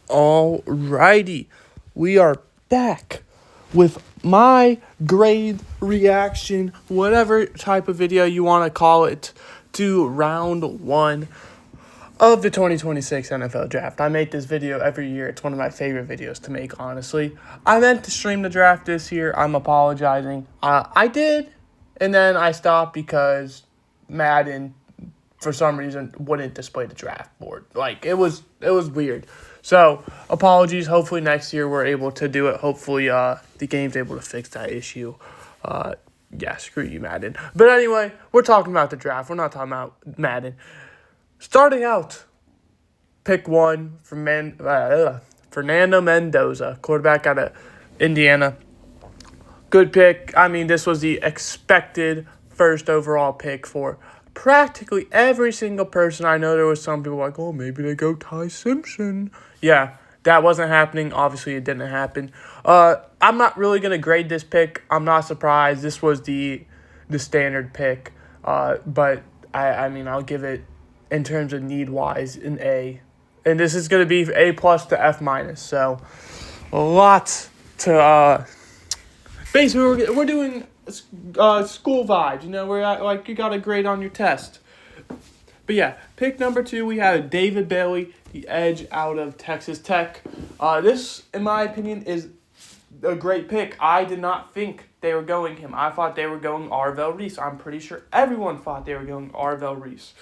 Alrighty, we are back with my grade reaction, whatever type of video you want to call it, to round one of the 2026 NFL Draft. I make this video every year. It's one of my favorite videos to make, honestly. I meant to stream the draft this year. I'm apologizing. I did, and then I stopped because Madden, for some reason, wouldn't display the draft board. Like, it was weird. So, apologies. Hopefully next year we're able to do it. Hopefully the game's able to fix that issue. Yeah, screw you, Madden. But anyway, we're talking about the draft. We're not talking about Madden. Starting out, pick one from Fernando Mendoza, quarterback out of Indiana. Good pick. I mean, this was the expected first overall pick for practically every single person. I know there was some people like, oh, maybe they go Ty Simpson. Yeah, that wasn't happening. Obviously, it didn't happen. I'm not really going to grade this pick. I'm not surprised. This was the standard pick. But, I mean, I'll give it, in terms of need-wise, an A. And this is going to be A+ to F-. So, a lot to... Basically, we're doing school vibes. You know, we're like you got a grade on your test. But yeah, pick number 2, we have David Bailey, the edge out of Texas Tech. This, in my opinion, is a great pick. I did not think they were going him. I thought they were going Arvell Reese. I'm pretty sure everyone thought they were going Arvell Reese.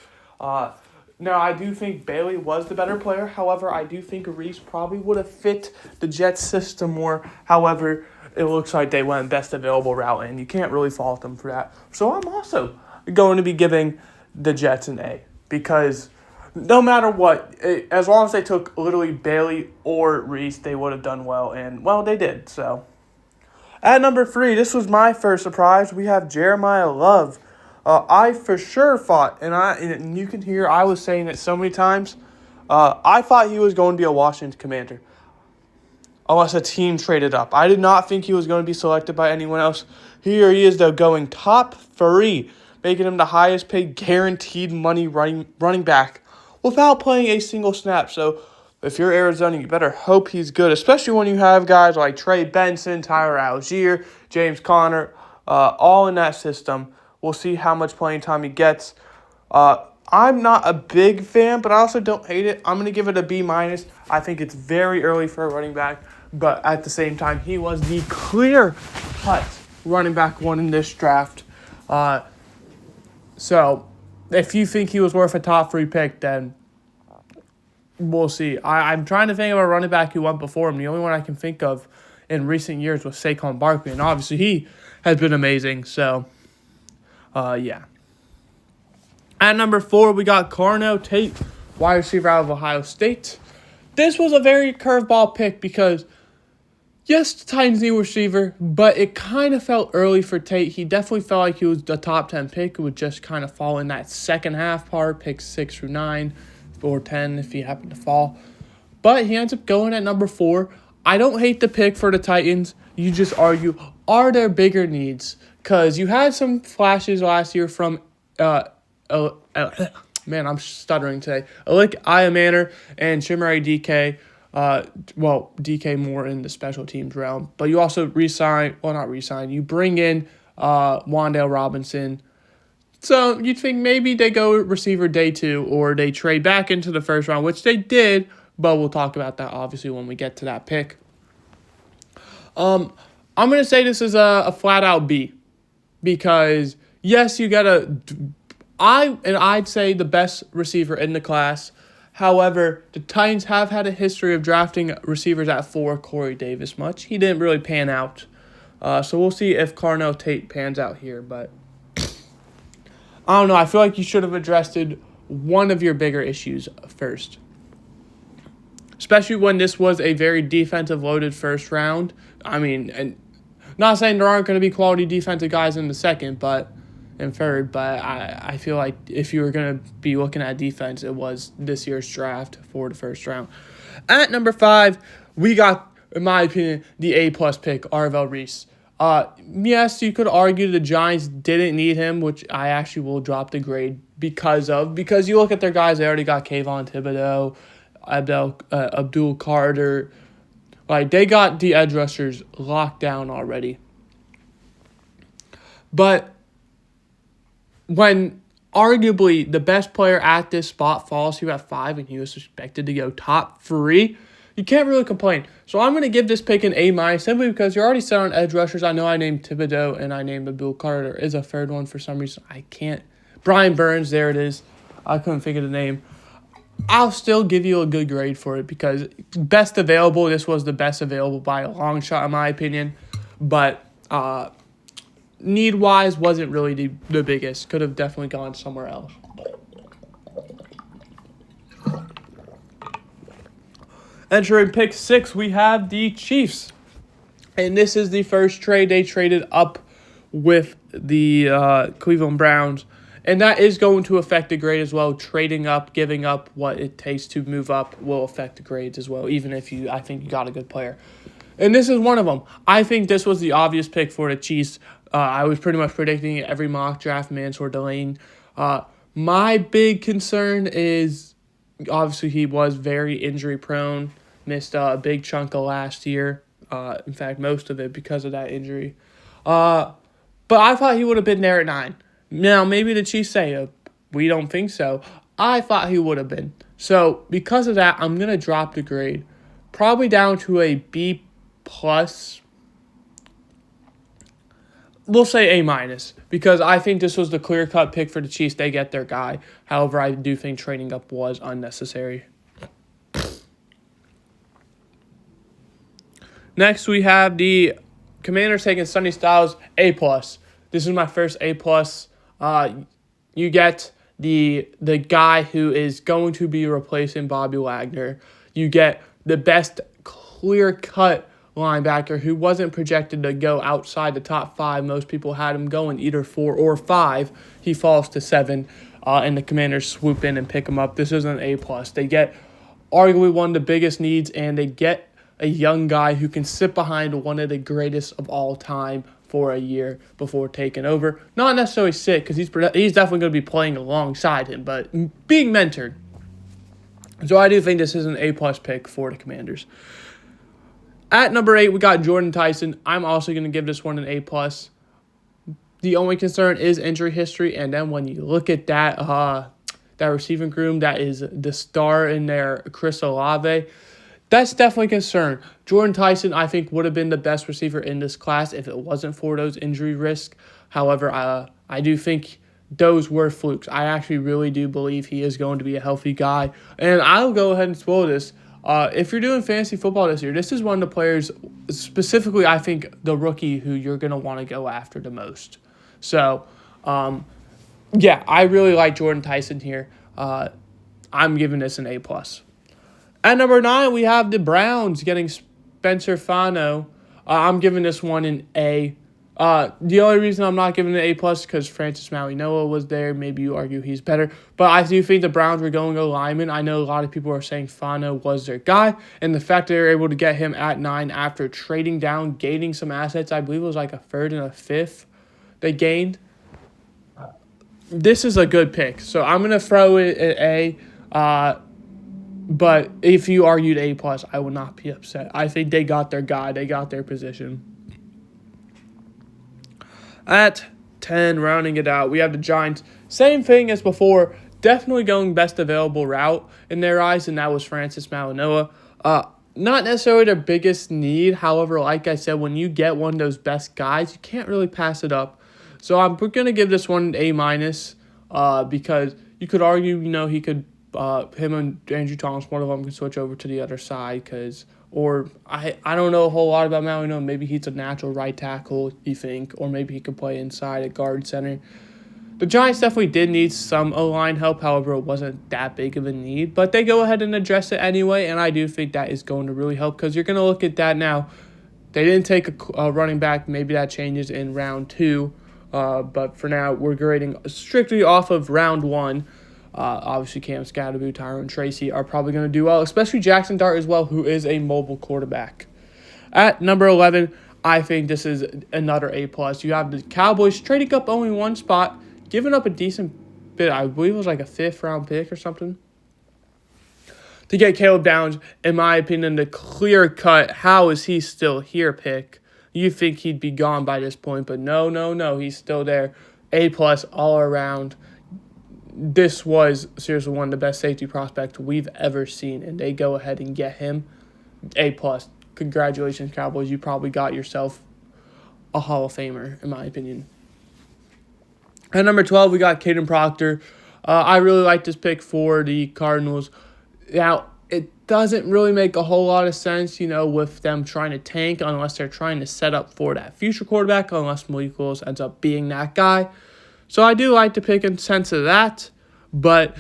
Now, I do think Bailey was the better player. However, I do think Reese probably would have fit the Jets system more. However, it looks like they went best available route, and you can't really fault them for that. So I'm also going to be giving the Jets an A, because no matter what, as long as they took literally Bailey or Reese, they would have done well, and, well, they did. So at number 3, this was my first surprise. We have Jeremiah Love. I for sure thought, and you can hear I was saying it so many times, I thought he was going to be a Washington Commander, unless a team traded up. I did not think he was going to be selected by anyone else. Here he is, though, going top 3, making him the highest paid guaranteed money running back without playing a single snap. So if you're Arizona, you better hope he's good, especially when you have guys like Trey Benson, Tyler Algier, James Conner, all in that system. We'll see how much playing time he gets. I'm not a big fan, but I also don't hate it. I'm going to give it a B-. I think it's very early for a running back, but at the same time, he was the clear-cut running back 1 in this draft. So if you think he was worth a top 3 pick, then we'll see. I'm trying to think of a running back who went before him. The only one I can think of in recent years was Saquon Barkley, and obviously he has been amazing. So, yeah. At number 4, we got Carnell Tate, wide receiver out of Ohio State. This was a very curveball pick because, yes, the Titans need a receiver, but it kind of felt early for Tate. He definitely felt like he was the top 10 pick. It would just kind of fall in that second half part, picks 6 through 9, or 10 if he happened to fall. But he ends up going at number 4. I don't hate the pick for the Titans. You just argue, are there bigger needs? Because you had some flashes last year from... man, I'm stuttering today. Alec Iamaner and Chimere DK. DK more in the special teams realm. But you also you bring in Wan'Dale Robinson. So you'd think maybe they go receiver day 2 or they trade back into the first round, which they did. But we'll talk about that, obviously, when we get to that pick. I'm going to say this is a flat-out B. Because, yes, you got I'd say the best receiver in the class. However, the Titans have had a history of drafting receivers at 4, Corey Davis much. He didn't really pan out. So we'll see if Carnell Tate pans out here. But I don't know. I feel like you should have addressed one of your bigger issues first. Especially when this was a very defensive-loaded first round. I mean, and not saying there aren't going to be quality defensive guys in the second, but... and third, but I feel like if you were going to be looking at defense, it was this year's draft for the first round. At number 5, we got, in my opinion, the A+ pick, Arvell Reese. Yes, you could argue the Giants didn't need him, which I actually will drop the grade because you look at their guys, they already got Kayvon Thibodeau, Abdul Carter. Like, they got the edge rushers locked down already. But when arguably the best player at this spot falls to at 5 and he was expected to go top 3, you can't really complain. So I'm going to give this pick an A- simply because you're already set on edge rushers. I know I named Thibodeau and I named Abdul Carter. There is a third one for some reason. I can't. Brian Burns, there it is. I couldn't think of the name. I'll still give you a good grade for it because best available, this was the best available by a long shot in my opinion. But need-wise wasn't really the biggest. Could have definitely gone somewhere else. Entering pick 6, we have the Chiefs. And this is the first trade they traded up with the Cleveland Browns. And that is going to affect the grade as well. Trading up, giving up what it takes to move up will affect the grades as well, even if I think you got a good player. And this is one of them. I think this was the obvious pick for the Chiefs. I was pretty much predicting it every mock draft, Mansour Delane. My big concern is, obviously, he was very injury prone. Missed a big chunk of last year. In fact, most of it because of that injury. But I thought he would have been there at 9. Now, maybe the Chiefs say, we don't think so. I thought he would have been. So, because of that, I'm going to drop the grade. Probably down to a B+. We'll say A-, because I think this was the clear-cut pick for the Chiefs. They get their guy. However, I do think trading up was unnecessary. Next, we have the Commanders taking Sonny Styles, A+. This is my first A+. You get the guy who is going to be replacing Bobby Wagner. You get the best clear-cut linebacker who wasn't projected to go outside the top 5. Most people had him going either 4 or 5. He falls to 7, and the Commanders swoop in and pick him up. This is an A+. They get arguably one of the biggest needs, and they get a young guy who can sit behind one of the greatest of all time for a year before taking over. Not necessarily sit, because he's definitely going to be playing alongside him, but being mentored. So I do think this is an A+ pick for the Commanders. At number 8, we got Jordan Tyson. I'm also going to give this one an A+. The only concern is injury history, and then when you look at that receiving room that is the star in there, Chris Olave, that's definitely a concern. Jordan Tyson, I think, would have been the best receiver in this class if it wasn't for those injury risks. However, I do think those were flukes. I actually really do believe he is going to be a healthy guy. And I'll go ahead and spoil this. If you're doing fantasy football this year, this is one of the players, specifically, I think, the rookie who you're going to want to go after the most. So, yeah, I really like Jordan Tyson here. I'm giving this an A+. At number 9, we have the Browns getting Spencer Fano. I'm giving this one an A. The only reason I'm not giving it an A+ is because Francis Mauigoa was there. Maybe you argue he's better. But I do think the Browns were going to lineman. I know a lot of people are saying Fano was their guy. And the fact they were able to get him at 9 after trading down, gaining some assets, I believe it was like a 3rd and a 5th they gained. This is a good pick. So I'm going to throw it at A. But if you argued A+, I would not be upset. I think they got their guy. They got their position. At 10, rounding it out, we have the Giants. Same thing as before. Definitely going best available route in their eyes, and that was Francis Mauigoa. Not necessarily their biggest need. However, like I said, when you get one of those best guys, you can't really pass it up. So I'm going to give this one an A-, because you could argue, he could him and Andrew Thomas, one of them can switch over to the other side I don't know a whole lot about Mauigoa. Maybe he's a natural right tackle, you think, or maybe he could play inside at guard center. The Giants definitely did need some O-line help. However, it wasn't that big of a need, but they go ahead and address it anyway, and I do think that is going to really help because you're going to look at that now. They didn't take a running back. Maybe that changes in round 2, but for now, we're grading strictly off of round 1. Obviously, Cam Scatterbu, Tyrone Tracy are probably going to do well, especially Jackson Dart as well, who is a mobile quarterback. At number 11, I think this is another A+. You have the Cowboys trading up only one spot, giving up a decent bit. I believe it was like a 5th round pick or something. to get Caleb Downs, in my opinion, the clear-cut, how is he still here pick. You think he'd be gone by this point, but no, he's still there. A+ all around. This was seriously one of the best safety prospects we've ever seen, and they go ahead and get him. A+. Congratulations, Cowboys. You probably got yourself a Hall of Famer, in my opinion. At number 12, we got Kadyn Proctor. I really like this pick for the Cardinals. Now, it doesn't really make a whole lot of sense, with them trying to tank unless they're trying to set up for that future quarterback, unless Malik Willis ends up being that guy. So I do like to pick in sense of that. But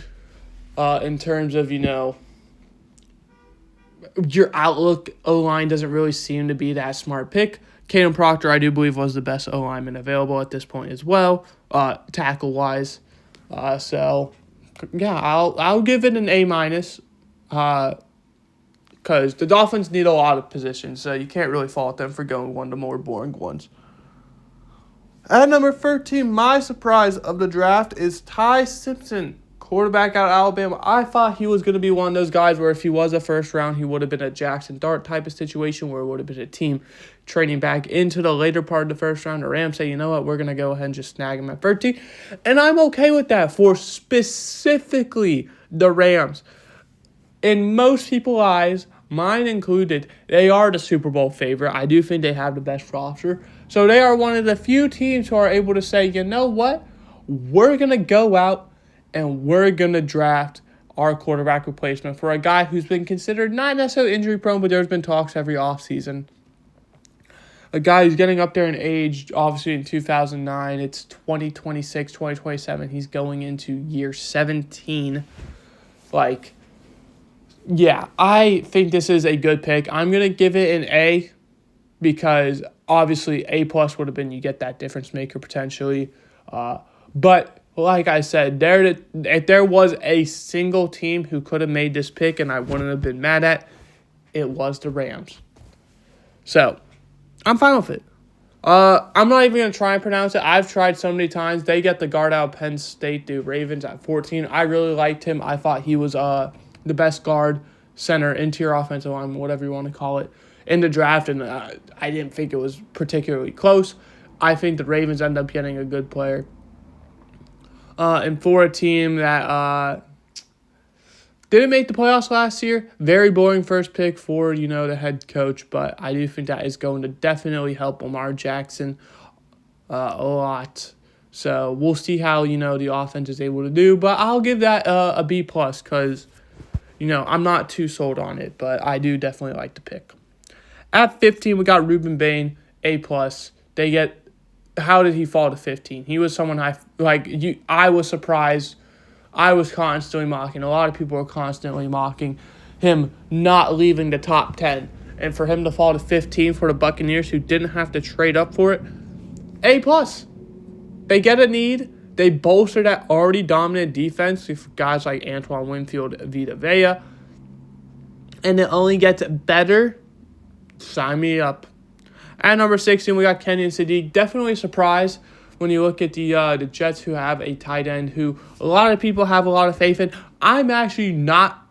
in terms of, your outlook, O-line doesn't really seem to be that smart pick. Kadyn Proctor, I do believe, was the best O-lineman available at this point as well, tackle-wise. So, yeah, I'll give it an A-, because the Dolphins need a lot of positions, so you can't really fault them for going one of the more boring ones. At number 13, my surprise of the draft is Ty Simpson, quarterback out of Alabama. I thought he was going to be one of those guys where if he was a first round, he would have been a Jackson Dart type of situation where it would have been a team trading back into the later part of the first round. Or Rams say, you know what, we're going to go ahead and just snag him at 13. And I'm okay with that for specifically the Rams. In most people's eyes, mine included, they are the Super Bowl favorite. I do think they have the best roster. So they are one of the few teams who are able to say, you know what, we're going to go out and we're going to draft our quarterback replacement for a guy who's been considered not necessarily injury prone, but there's been talks every offseason. A guy who's getting up there in age, obviously in 2009, it's 2026, 2027. He's going into year 17. Yeah, I think this is a good pick. I'm going to give it an A because obviously A+ would have been you get that difference maker potentially. But like I said, if there was a single team who could have made this pick and I wouldn't have been mad at, it was the Rams. So, I'm fine with it. I'm not even going to try and pronounce it. I've tried so many times. They get the guard out of Penn State, the Ravens, at 14. I really liked him. I thought he was the best guard, center, interior offensive line, whatever you want to call it, in the draft, and I didn't think it was particularly close. I think the Ravens end up getting a good player. And for a team that didn't make the playoffs last year, very boring first pick for, the head coach, but I do think that is going to definitely help Lamar Jackson a lot. So we'll see how, the offense is able to do, but I'll give that a B+ because, I'm not too sold on it, but I do definitely like the pick. At 15, we got Rueben Bain, A+. How did he fall to 15? He was someone I was surprised. I was constantly mocking. A lot of people were constantly mocking him not leaving the top 10. And for him to fall to 15 for the Buccaneers who didn't have to trade up for it, A+. They get a need. They bolster that already dominant defense with guys like Antoine Winfield, Vita Vea. And it only gets better. Sign me up. At number 16, we got Kenyon Sadiq. Definitely a surprise when you look at the Jets, who have a tight end who a lot of people have a lot of faith in. I'm actually not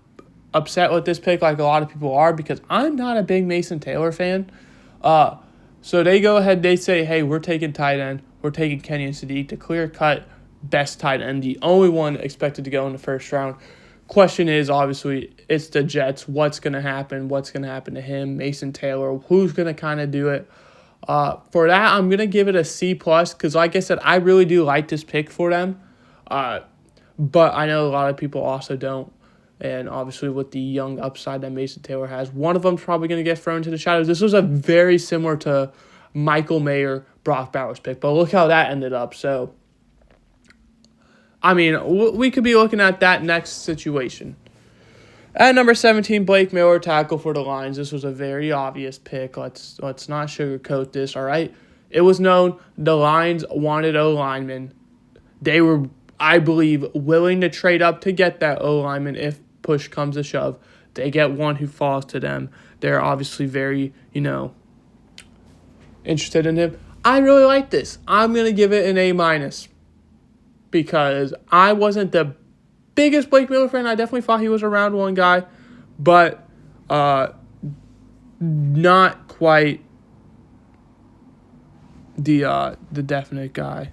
upset with this pick like a lot of people are because I'm not a big Mason Taylor fan. So they go ahead, they say, hey, we're taking tight end. We're taking Kenyon Sadiq, the clear-cut best tight end, the only one expected to go in the first round. Question is, obviously, it's the Jets. What's going to happen? What's going to happen to him? Mason Taylor, who's going to kind of do it? For that, I'm going to give it a C+ because, like I said, I really do like this pick for them. But I know a lot of people also don't. And obviously, with the young upside that Mason Taylor has, one of them's probably going to get thrown to the shadows. This was a very similar to Michael Mayer, Brock Bowers pick. But look how that ended up. So, I mean, we could be looking at that next situation. At number 17, Blake Miller, tackle for the Lions. This was a very obvious pick. Let's not sugarcoat this, all right? It was known the Lions wanted O-linemen. They were, I believe, willing to trade up to get that O-lineman if push comes to shove. They get one who falls to them. They're obviously very, interested in him. I really like this. I'm going to give it an A- because I wasn't the biggest Blake Miller fan. I definitely thought he was a round one guy, but not quite the definite guy.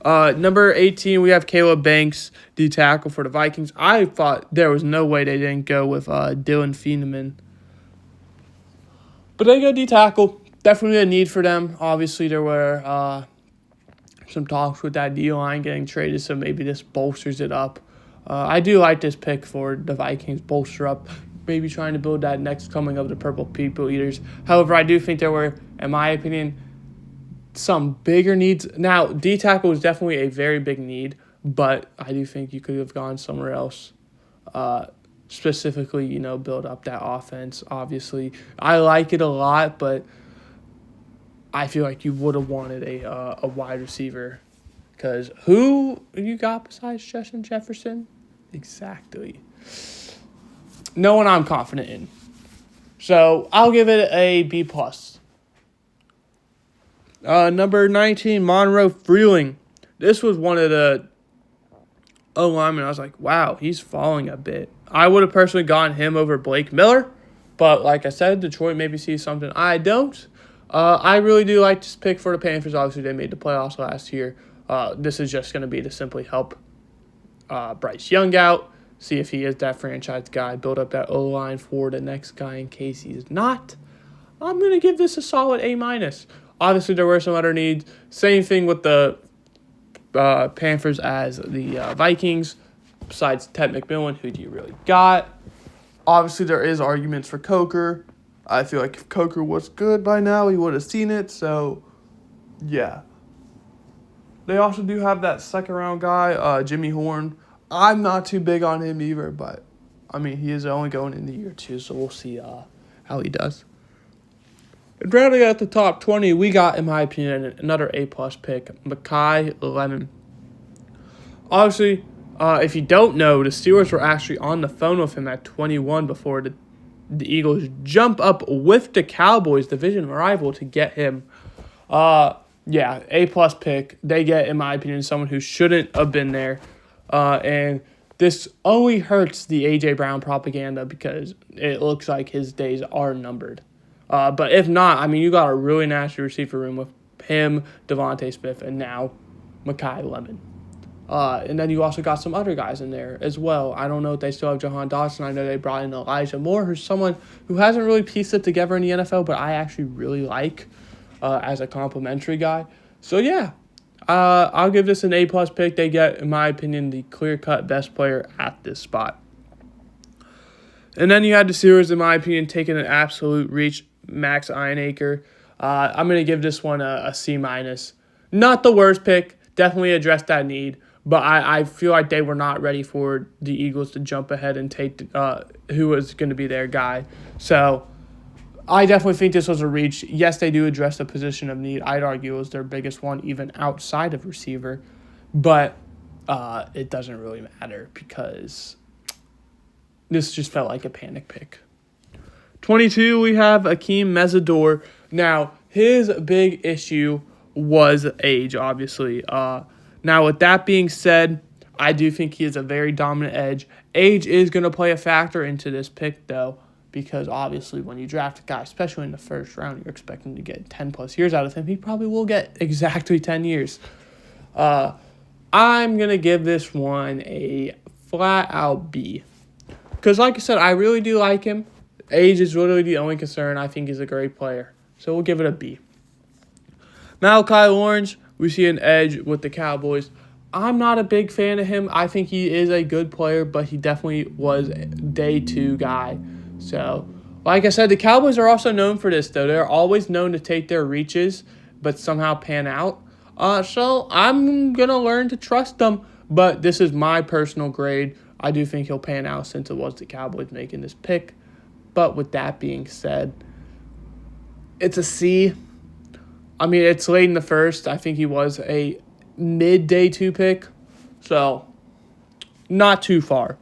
Number 18, we have Caleb Banks, D tackle for the Vikings. I thought there was no way they didn't go with Dylan Feeneman. But they go D tackle. Definitely a need for them. Obviously, there were some talks with that D-line getting traded, so maybe this bolsters it up. I do like this pick for the Vikings, bolster up, maybe trying to build that next coming of the Purple People Eaters. However, I do think there were, in my opinion, some bigger needs. Now, D-tackle was definitely a very big need, but I do think you could have gone somewhere else. Specifically, build up that offense. Obviously, I like it a lot, but I feel like you would have wanted a wide receiver. Because who you got besides Justin Jefferson? Exactly. No one I'm confident in. So I'll give it a B+. Number 19, Monroe Freeling. This was one of the linemen. I was like, wow, he's falling a bit. I would have personally gotten him over Blake Miller. But like I said, Detroit maybe sees something I don't. I really do like this pick for the Panthers. Obviously, they made the playoffs last year. This is just going to be to simply help Bryce Young out, see if he is that franchise guy, build up that O-line for the next guy in case he's not. I'm going to give this a solid A-. Obviously, there were some other needs. Same thing with the Panthers as the Vikings. Besides Ted McMillan, who do you really got? Obviously, there is arguments for Coker. I feel like if Coker was good by now, he would have seen it. So, yeah. They also do have that second-round guy, Jimmy Horn. I'm not too big on him either, but, he is only going into year 2, so we'll see how he does. And rounding out the top 20, we got, in my opinion, another A+ pick, Makai Lemon. Obviously, if you don't know, the Steelers were actually on the phone with him at 21 before the Eagles jump up with the Cowboys, division rival, to get him. Yeah, A+ pick. They get, in my opinion, someone who shouldn't have been there. And this only hurts the A.J. Brown propaganda because it looks like his days are numbered. But if not, you got a really nasty receiver room with him, Devontae Smith, and now Makai Lemon. And then you also got some other guys in there as well. I don't know if they still have Jahan Dotson. I know they brought in Elijah Moore, who's someone who hasn't really pieced it together in the NFL, but I actually really like as a complimentary guy. So, yeah, I'll give this an A+ pick. They get, in my opinion, the clear-cut best player at this spot. And then you had the Steelers, in my opinion, taking an absolute reach, Max Ironacre. I'm going to give this one a C-. Not the worst pick. Definitely addressed that need. But I feel like they were not ready for the Eagles to jump ahead and take who was going to be their guy. So I definitely think this was a reach. Yes, they do address the position of need. I'd argue it was their biggest one, even outside of receiver. But it doesn't really matter because this just felt like a panic pick. 22, we have Akeem Mesidor. Now, his big issue was age, obviously. Now, with that being said, I do think he is a very dominant edge. Age is going to play a factor into this pick, though, because obviously when you draft a guy, especially in the first round, you're expecting to get 10+ years out of him. He probably will get exactly 10 years. I'm going to give this one a flat-out B. Because, like I said, I really do like him. Age is literally the only concern. I think he's a great player. So we'll give it a B. Malachi Lawrence, we see an edge with the Cowboys. I'm not a big fan of him. I think he is a good player, but he definitely was a day 2 guy. So, like I said, the Cowboys are also known for this, though. They're always known to take their reaches, but somehow pan out. So I'm going to learn to trust them, but this is my personal grade. I do think he'll pan out since it was the Cowboys making this pick. But with that being said, it's a C. It's late in the first. I think he was a mid-day 2 pick. So, not too far.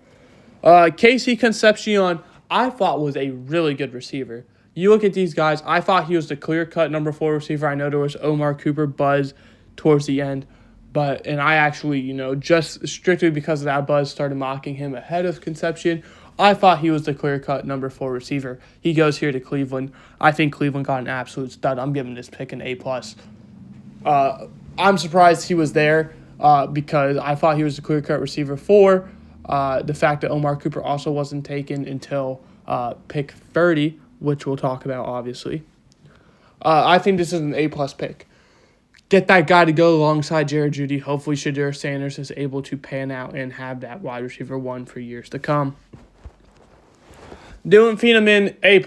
Casey Concepcion, I thought was a really good receiver. You look at these guys, I thought he was the clear-cut number 4 receiver. I know there was Omar Cooper buzz towards the end. And I actually, just strictly because of that buzz, started mocking him ahead of Concepcion. I thought he was the clear-cut number 4 receiver. He goes here to Cleveland. I think Cleveland got an absolute stud. I'm giving this pick an A+. I'm surprised he was there because I thought he was the clear-cut receiver 4. The fact that Omar Cooper also wasn't taken until pick 30, which we'll talk about, obviously. I think this is an A+ pick. Get that guy to go alongside Jared Jeudy. Hopefully, Shedeur Sanders is able to pan out and have that wide receiver 1 for years to come. Dylan Feeneman, A+.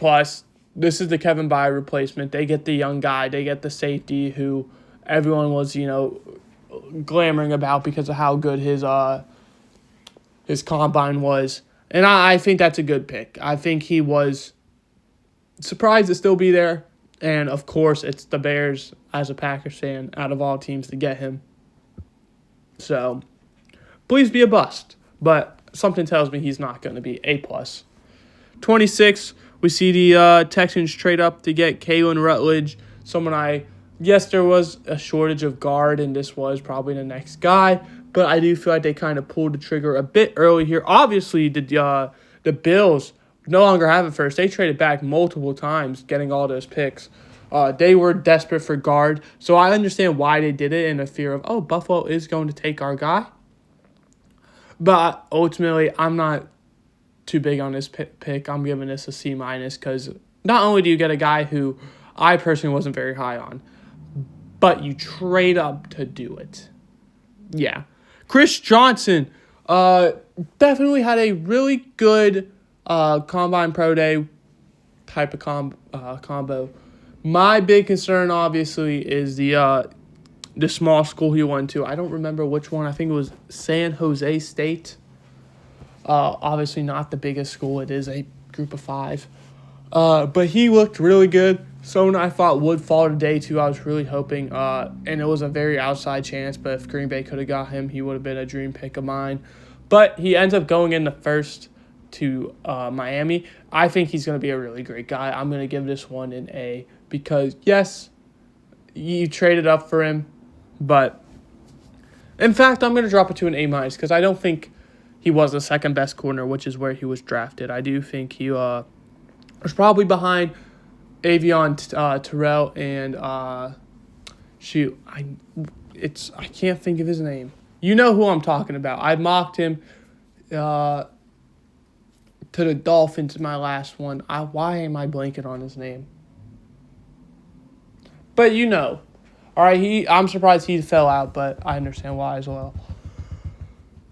This is the Kevin Byard replacement. They get the young guy. They get the safety who everyone was, glamoring about because of how good his combine was. And I think that's a good pick. I think he was surprised to still be there. And, of course, it's the Bears, as a Packers fan, out of all teams to get him. So, please be a bust. But something tells me he's not going to be A+. 26, we see the Texans trade up to get Kalen Rutledge. Yes, there was a shortage of guard, and this was probably the next guy. But I do feel like they kind of pulled the trigger a bit early here. Obviously, the Bills no longer have it first. They traded back multiple times getting all those picks. They were desperate for guard. So I understand why they did it in a fear of, Buffalo is going to take our guy. But ultimately, I'm not too big on this pick. I'm giving this a C- because not only do you get a guy who I personally wasn't very high on, but you trade up to do it. Yeah. Chris Johnson definitely had a really good Combine Pro Day type of combo. My big concern, obviously, is the small school he went to. I don't remember which one. I think it was San Jose State. Obviously not the biggest school. It is a group of 5. But he looked really good. Someone I thought would fall to day 2. I was really hoping. And it was a very outside chance. But if Green Bay could have got him, he would have been a dream pick of mine. But he ends up going in the first to Miami. I think he's going to be a really great guy. I'm going to give this one an A because, yes, you traded up for him, but in fact, I'm going to drop it to an A- because I don't think he was the second best corner, which is where he was drafted. I do think he was probably behind Avion Terrell and I can't think of his name. You know who I'm talking about. I mocked him to the Dolphins in my last one. Why am I blanking on his name? But you know. All right, I'm surprised he fell out, but I understand why as well.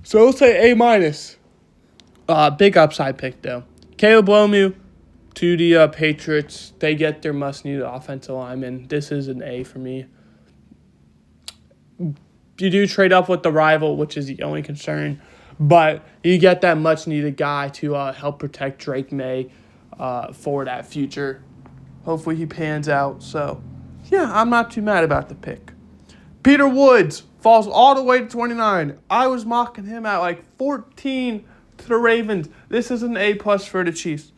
So let's say A-. Big upside pick, though. Caleb Lomu to the Patriots. They get their must-needed offensive lineman. This is an A for me. You do trade up with the rival, which is the only concern. But you get that much-needed guy to help protect Drake May for that future. Hopefully he pans out. So, yeah, I'm not too mad about the pick. Peter Woods falls all the way to 29. I was mocking him at like 14 to the Ravens. This is an A+ for the Chiefs.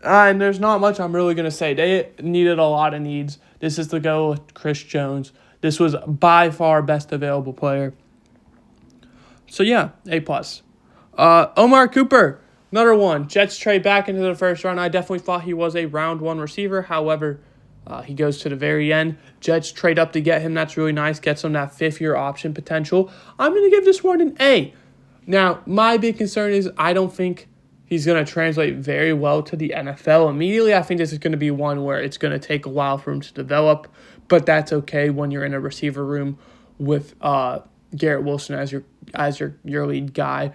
And there's not much I'm really going to say. They needed a lot of needs. This is to go with Chris Jones. This was by far best available player. So, yeah, A+. Omar Cooper, another one. Jets trade back into the first round. I definitely thought he was a round 1 receiver. However, he goes to the very end. Jets trade up to get him. That's really nice. Gets him that 5th-year option potential. I'm going to give this one an A. Now, my big concern is I don't think he's going to translate very well to the NFL immediately. I think this is going to be one where it's going to take a while for him to develop. But that's okay when you're in a receiver room with Garrett Wilson as your lead guy.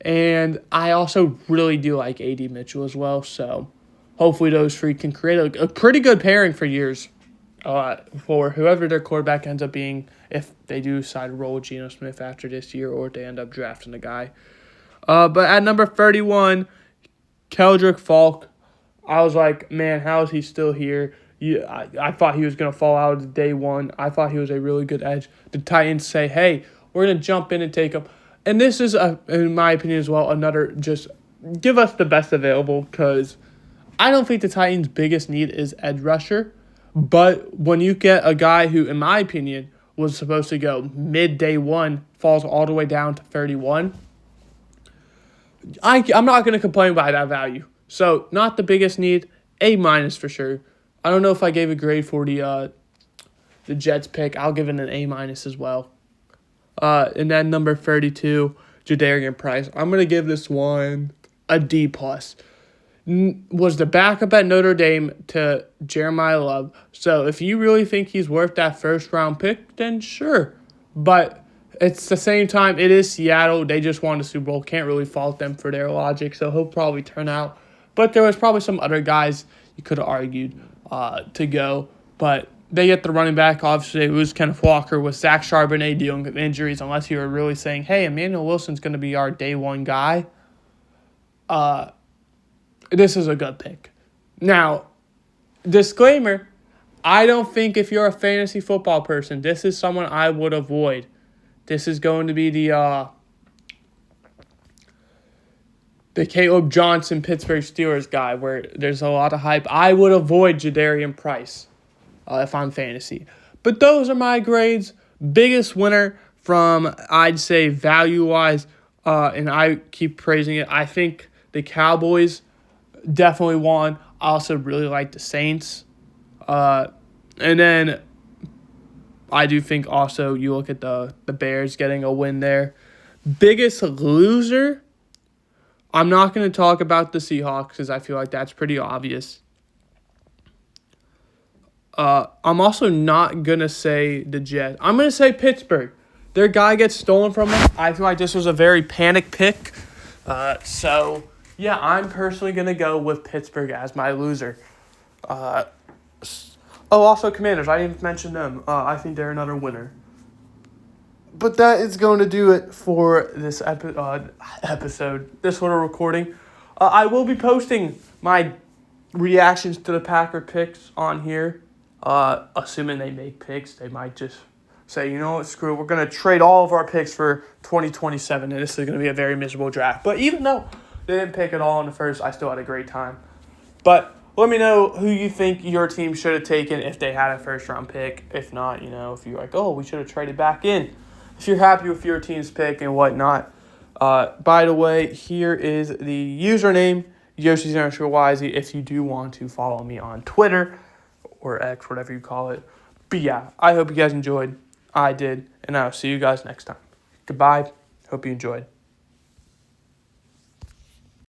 And I also really do like A.D. Mitchell as well. So hopefully those three can create a pretty good pairing for years for whoever their quarterback ends up being, if they do decide to roll with Geno Smith after this year or if they end up drafting a guy. But at number 31, Keldrick Falk, I was like, man, how is he still here? I thought he was going to fall out of day 1. I thought he was a really good edge. The Titans say, hey, we're going to jump in and take him. And this is, in my opinion as well, another just give us the best available because I don't think the Titans' biggest need is edge rusher. But when you get a guy who, in my opinion, was supposed to go mid-day 1, falls all the way down to 31, I'm not going to complain about that value. So, not the biggest need. A minus for sure. I don't know if I gave a grade for the Jets pick. I'll give it an A minus as well. And then number 32, Jadarian Price. I'm going to give this one a D+. Was the backup at Notre Dame to Jeremiah Love. So if you really think he's worth that first-round pick, then sure. But it's the same time, it is Seattle. They just won the Super Bowl. Can't really fault them for their logic, so he'll probably turn out. But there was probably some other guys you could have argued to go. But they get the running back. Obviously, it was Kenneth Walker with Zach Charbonnet dealing with injuries, unless you were really saying, hey, Emmanuel Wilson's going to be our day one guy. This is a good pick. Now, disclaimer, I don't think if you're a fantasy football person, this is someone I would avoid. This is going to be the Caleb Johnson Pittsburgh Steelers guy where there's a lot of hype. I would avoid Jadarian Price if I'm fantasy. But those are my grades. Biggest winner from, I'd say, value-wise, and I keep praising it. I think the Cowboys definitely won. I also really like the Saints. And then I do think also you look at the Bears getting a win there. Biggest loser, I'm not going to talk about the Seahawks because I feel like that's pretty obvious. I'm also not going to say the Jets. I'm going to say Pittsburgh. Their guy gets stolen from them. I feel like this was a very panic pick. So, yeah, I'm personally going to go with Pittsburgh as my loser. Also Commanders. I didn't mention them. I think they're another winner. But that is going to do it for this episode, this little recording. I will be posting my reactions to the Packer picks on here. Assuming they make picks, they might just say, you know what, screw it. We're going to trade all of our picks for 2027, and this is going to be a very miserable draft. But even though they didn't pick it all in the first, I still had a great time. But let me know who you think your team should have taken if they had a first-round pick. If not, if you're like, oh, we should have traded back in. If you're happy with your team's pick and whatnot. By the way, here is the username, Yoshi's_Wisey, if you do want to follow me on Twitter or X, whatever you call it. But yeah, I hope you guys enjoyed. I did, and I'll see you guys next time. Goodbye. Hope you enjoyed.